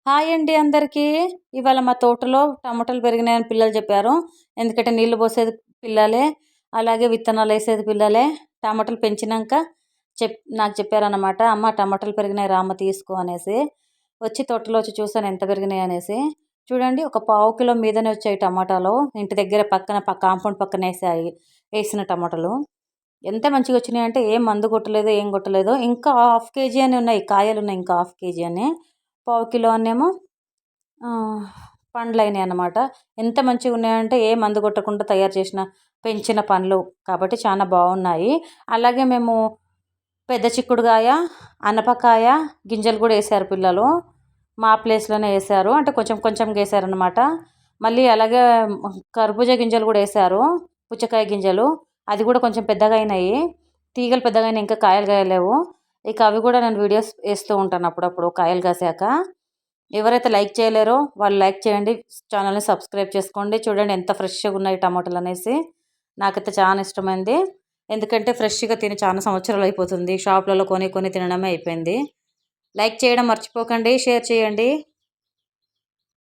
Hi అండి అందరికీ. ఇవాళ మా తోటలో టమాటాలు పెరిగినాయని పిల్లలు చెప్పారు. ఎందుకంటే నీళ్లు పోసేది పిల్లలే, అలాగే విత్తనాలు వేసేది పిల్లలే. టమాటాలు పెంచినాక నాకు చెప్పారన్నమాట, అమ్మ టమాటాలు పెరిగినాయి రామ్మ తీసుకో అనేసి. వచ్చి తోటలో వచ్చి చూసాను ఎంత పెరిగినాయి అనేసి. చూడండి, ఒక పావు కిలో మీదనే వచ్చాయి టమాటాలు. ఇంటి దగ్గర పక్కన కాంపౌండ్ పక్కన వేసిన టమాటాలు ఎంత మంచిగా వచ్చినాయి అంటే ఏం మందు కొట్టలేదు, ఏం కొట్టలేదు. ఇంకా హాఫ్ కేజీ అని ఉన్నాయి, కాయలు ఉన్నాయి ఇంకా హాఫ్ కేజీ అని. పావు కిలో అన్నేమో పండ్లు అయినాయి అన్నమాట. ఎంత మంచిగా ఉన్నాయంటే ఏ మందు కొట్టకుండా తయారు చేసిన పెంచిన పండ్లు కాబట్టి చాలా బాగున్నాయి. అలాగే మేము పెద్ద చిక్కుడుకాయ, అనపకాయ గింజలు కూడా వేసారు పిల్లలు. మా ప్లేస్లోనే వేసారు, అంటే కొంచెం కొంచెం వేసారనమాట. మళ్ళీ అలాగే కర్బూజా గింజలు కూడా వేసారు, పుచ్చకాయ గింజలు. అది కూడా కొంచెం పెద్దగా అయినాయి, తీగలు పెద్దగా అయినాయి, ఇంకా కాయలు కాయలేవు. ఇక అవి కూడా నేను వీడియోస్ వేస్తూ ఉంటాను అప్పుడప్పుడు కాయలు కాసాక. ఎవరైతే లైక్ చేయలేరో వాళ్ళు లైక్ చేయండి, ఛానల్ని సబ్స్క్రైబ్ చేసుకోండి. చూడండి ఎంత ఫ్రెష్గా ఉన్నాయి టమాటాలు అనేసి. నాకైతే చాలా ఇష్టమైంది, ఎందుకంటే ఫ్రెష్గా తిని చాలా సంవత్సరాలు అయిపోతుంది. షాప్లలో కొని కొని తినడమే అయిపోయింది. లైక్ చేయడం మర్చిపోకండి, షేర్ చేయండి.